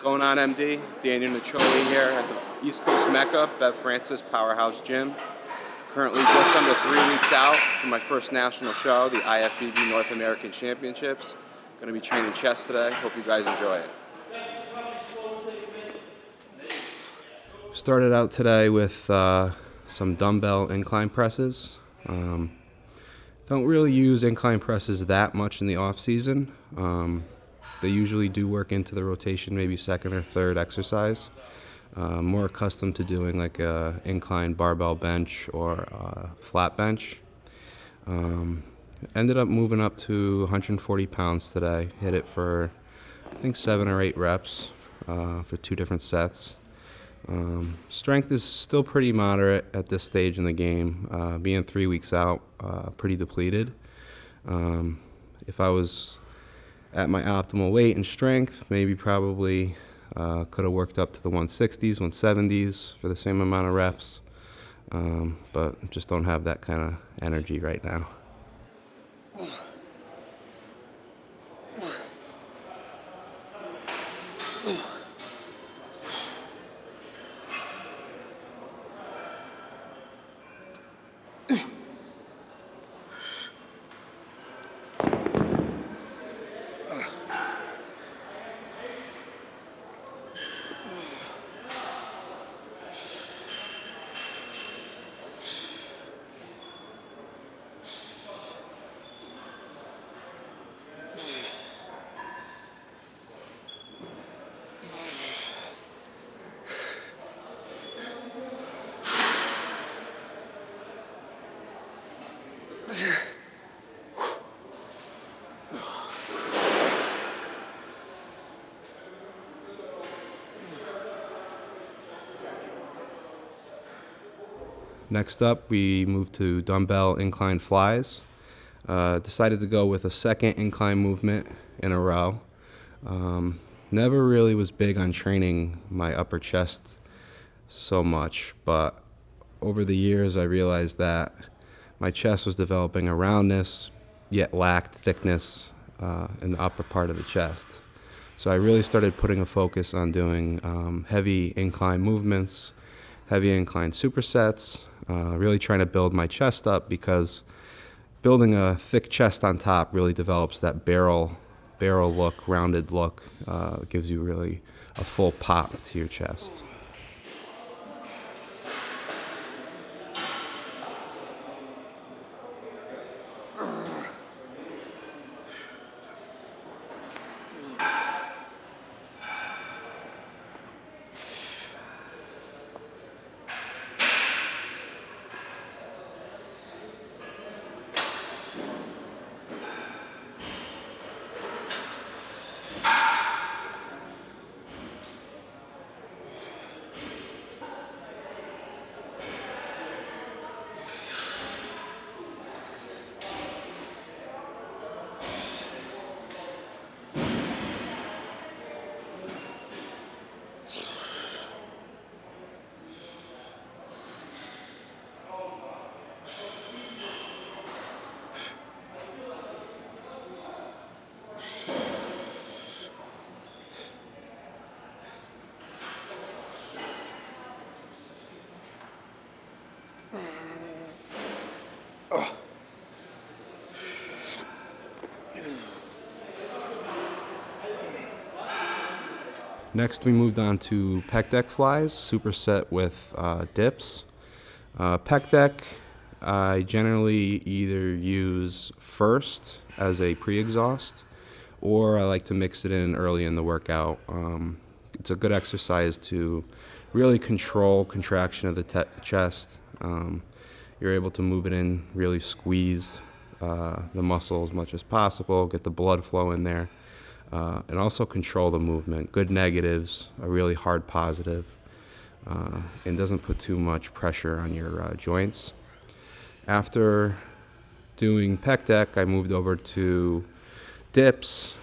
Going on, MD? Daniel Noccioli here at the East Coast Mecca, Bev Francis Powerhouse Gym. Currently just under 3 weeks out from my first national show, the IFBB North American Championships. Going to be training chest today. Hope you guys enjoy it. Started out today with some dumbbell incline presses. Don't really use incline presses that much in the off season. They usually do work into the rotation, maybe second or third exercise. More accustomed to doing like a incline barbell bench or a flat bench. Ended up moving up to 140 pounds today. Hit it for, I think, 7 or 8 reps for 2 different sets. Strength is still pretty moderate at this stage in the game. Being 3 weeks out, pretty depleted. If I was at my optimal weight and strength, maybe probably could have worked up to the 160s, 170s for the same amount of reps, but just don't have that kind of energy right now. Next up, we moved to dumbbell incline flies. Decided to go with a second incline movement in a row. Never really was big on training my upper chest so much, but over the years I realized that my chest was developing a roundness, yet lacked thickness in the upper part of the chest. So I really started putting a focus on doing heavy incline movements, heavy incline supersets, really trying to build my chest up, because building a thick chest on top really develops that barrel look, rounded look. Gives you really a full pop to your chest. Next, we moved on to Peck Tech Flies, superset with dips. Peck Tech, I generally either use first as a pre-exhaust, or I like to mix it in early in the workout. It's a good exercise to really control contraction of the chest. You're able to move it in, really squeeze the muscle as much as possible, get the blood flow in there. And also control the movement. Good negatives, a really hard positive, and doesn't put too much pressure on your joints. After doing Peck Tech, I moved over to dips.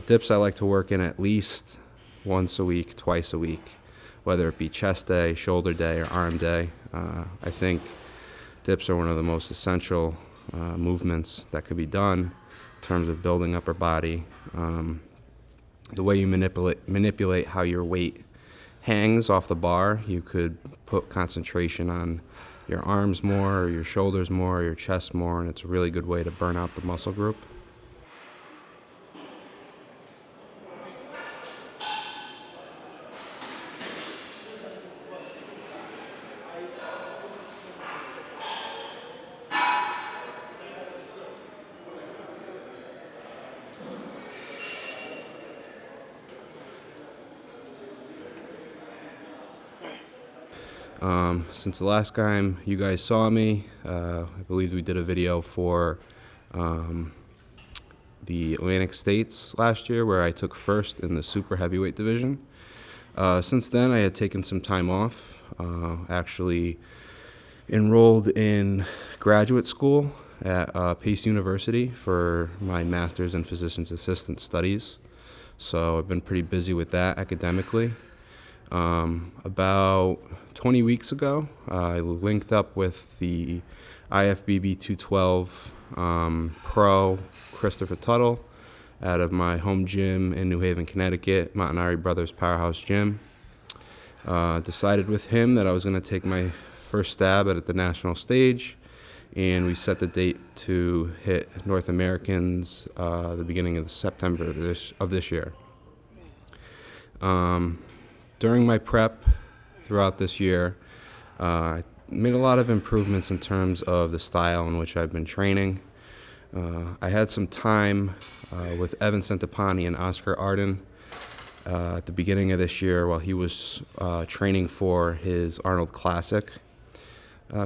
Dips I like to work in at least once a week, twice a week, whether it be chest day, shoulder day, or arm day. I think dips are one of the most essential movements that could be done in terms of building upper body. the way you manipulate how your weight hangs off the bar. You could put concentration on your arms more, or your shoulders more, or your chest more, and it's a really good way to burn out the muscle group. Since the last time you guys saw me, I believe we did a video for the Atlantic States last year where I took first in the super heavyweight division. Since then, I had taken some time off, actually enrolled in graduate school at Pace University for my master's in physician's assistant studies. So I've been pretty busy with that academically. About 20 weeks ago, I linked up with the IFBB 212 Pro Christopher Tuttle out of my home gym in New Haven, Connecticut, Montanari Brothers Powerhouse Gym. Decided with him that I was going to take my first stab at the national stage, and we set the date to hit North Americans the beginning of September of this year. During my prep throughout this year, I made a lot of improvements in terms of the style in which I've been training. I had some time with Evan Centopani and Oscar Arden at the beginning of this year while he was training for his Arnold Classic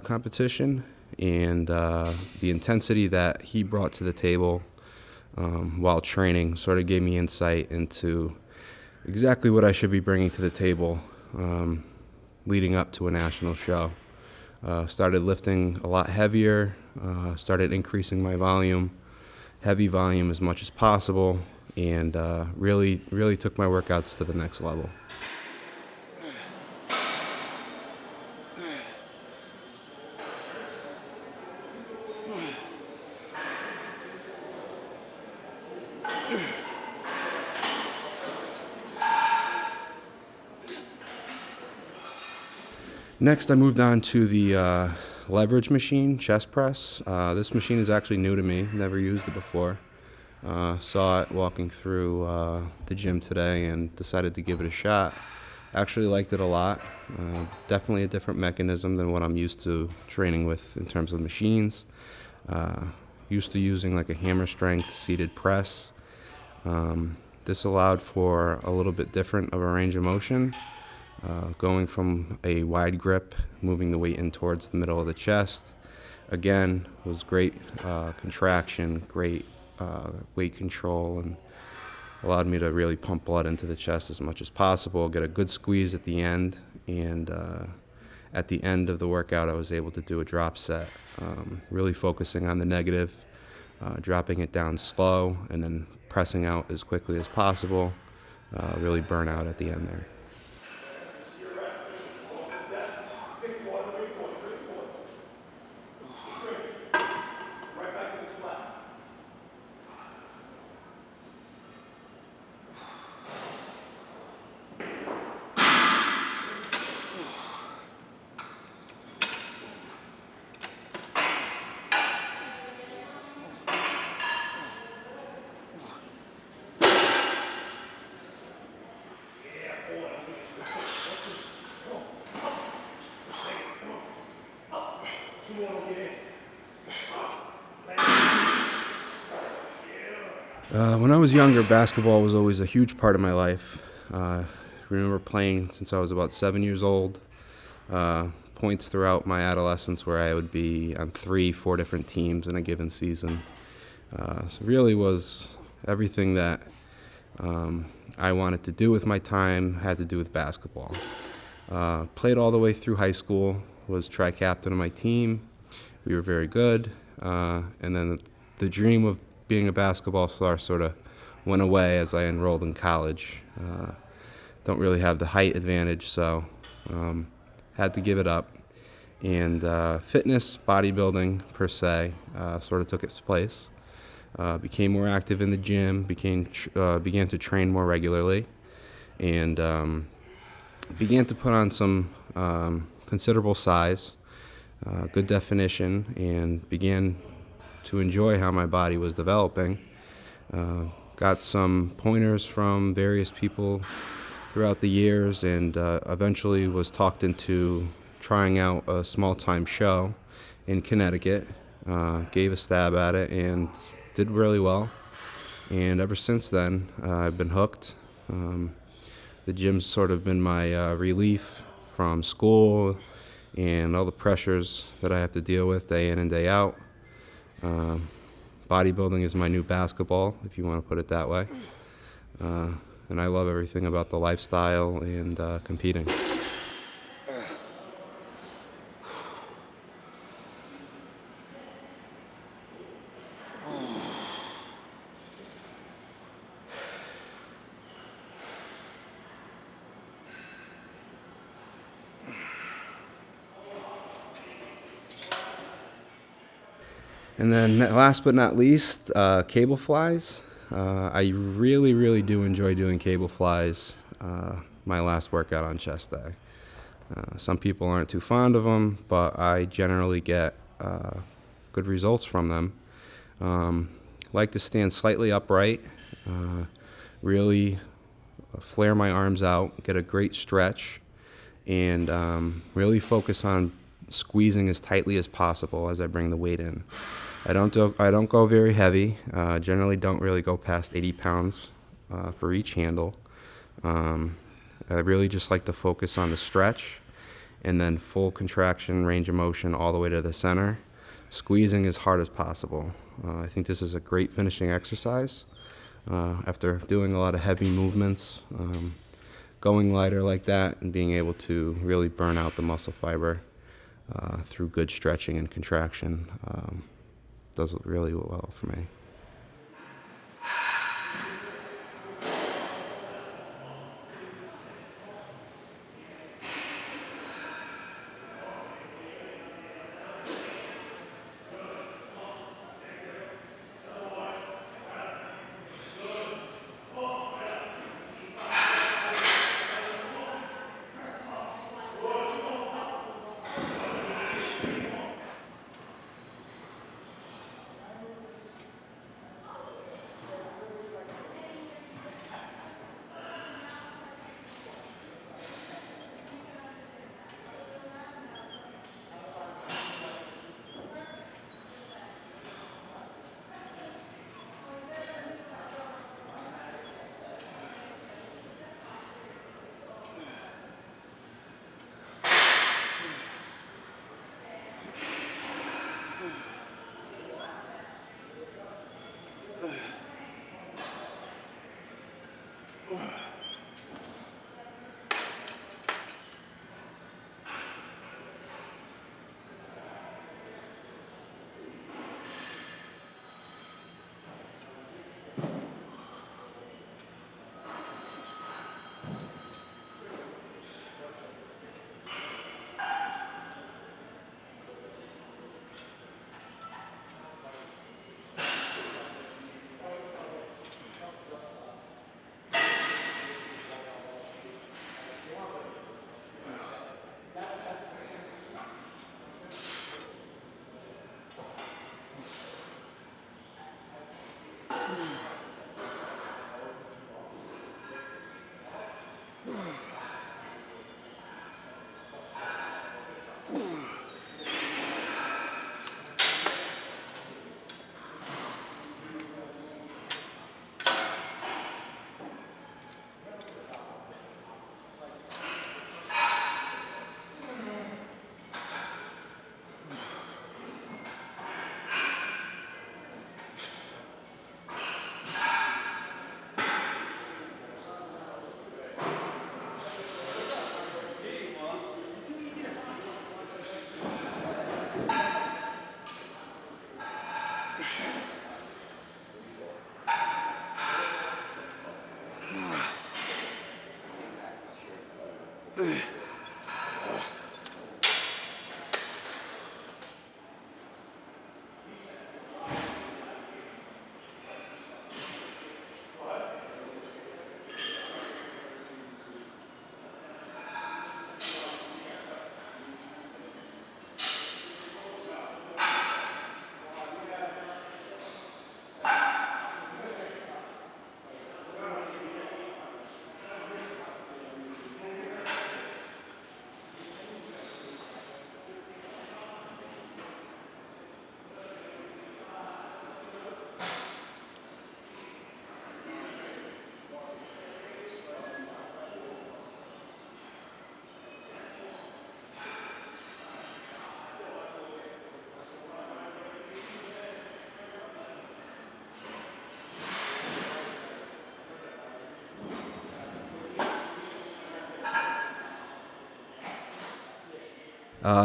competition, and the intensity that he brought to the table while training sort of gave me insight into exactly what I should be bringing to the table leading up to a national show. Started lifting a lot heavier, started increasing my volume, heavy volume as much as possible, and really took my workouts to the next level. Next, I moved on to the leverage machine, chest press. This machine is actually new to me, never used it before. Saw it walking through the gym today and decided to give it a shot. Actually liked it a lot. Definitely a different mechanism than what I'm used to training with in terms of machines. Used to using like a hammer strength seated press. This allowed for a little bit different of a range of motion. Going from a wide grip, moving the weight in towards the middle of the chest. Again, was great contraction, great weight control, and allowed me to really pump blood into the chest as much as possible, get a good squeeze at the end, and at the end of the workout I was able to do a drop set, really focusing on the negative, dropping it down slow, and then pressing out as quickly as possible, really burn out at the end there. When I was younger, basketball was always a huge part of my life. I remember playing since I was about 7 years old. Points throughout my adolescence where I would be on 3-4 different teams in a given season. So really was everything that I wanted to do with my time had to do with basketball. Played all the way through high school, was tri-captain of my team. We were very good. And then the dream of being a basketball star sort of went away as I enrolled in college. Don't really have the height advantage, so had to give it up. And fitness, bodybuilding per se, sort of took its place. became more active in the gym, began to train more regularly, and began to put on some considerable size, good definition, and began to enjoy how my body was developing. Got some pointers from various people throughout the years, and eventually was talked into trying out a small-time show in Connecticut. Gave a stab at it and did really well. And ever since then, I've been hooked. The gym's sort of been my relief from school and all the pressures that I have to deal with day in and day out. Bodybuilding is my new basketball, if you want to put it that way. And I love everything about the lifestyle and competing. And then last but not least, cable flies. I really do enjoy doing cable flies my last workout on chest day. Some people aren't too fond of them, but I generally get good results from them. Like to stand slightly upright, really flare my arms out, get a great stretch, and really focus on squeezing as tightly as possible as I bring the weight in. I don't go very heavy. Generally don't really go past 80 pounds for each handle. I really just like to focus on the stretch and then full contraction, range of motion all the way to the center, squeezing as hard as possible. I think this is a great finishing exercise. After doing a lot of heavy movements, going lighter like that and being able to really burn out the muscle fiber through good stretching and contraction does really well for me.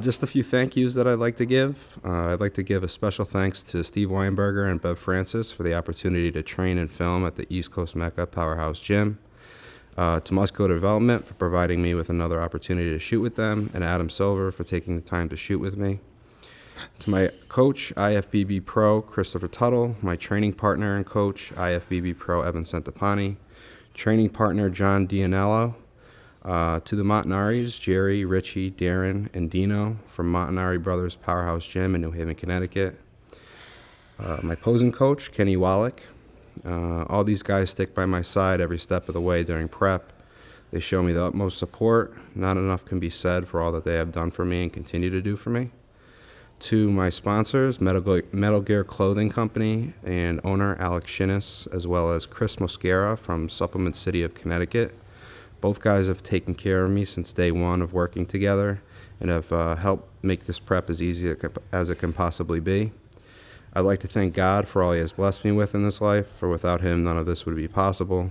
Just a few thank yous that I'd like to give. I'd like to give a special thanks to Steve Weinberger and Bev Francis for the opportunity to train and film at the East Coast Mecca Powerhouse Gym. To Muscular Development for providing me with another opportunity to shoot with them, and Adam Silver for taking the time to shoot with me. To my coach, IFBB Pro Christopher Tuttle, my training partner and coach, IFBB Pro Evan Centopani, training partner John Dianello. To the Montanari's, Jerry, Richie, Darren, and Dino from Montanari Brothers Powerhouse Gym in New Haven, Connecticut. My posing coach, Kenny Wallach. All these guys stick by my side every step of the way during prep. They show me the utmost support. Not enough can be said for all that they have done for me and continue to do for me. To my sponsors, Metal Gear Clothing Company and owner Alex Shinnis, as well as Chris Mosquera from Supplement City of Connecticut. Both guys have taken care of me since day one of working together and have helped make this prep as easy as it can possibly be. I'd like to thank God for all He has blessed me with in this life, for without Him, none of this would be possible.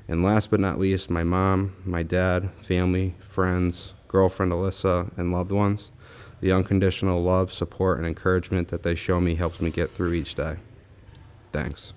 And last but not least, my mom, my dad, family, friends, girlfriend Alyssa, and loved ones. The unconditional love, support, and encouragement that they show me helps me get through each day. Thanks.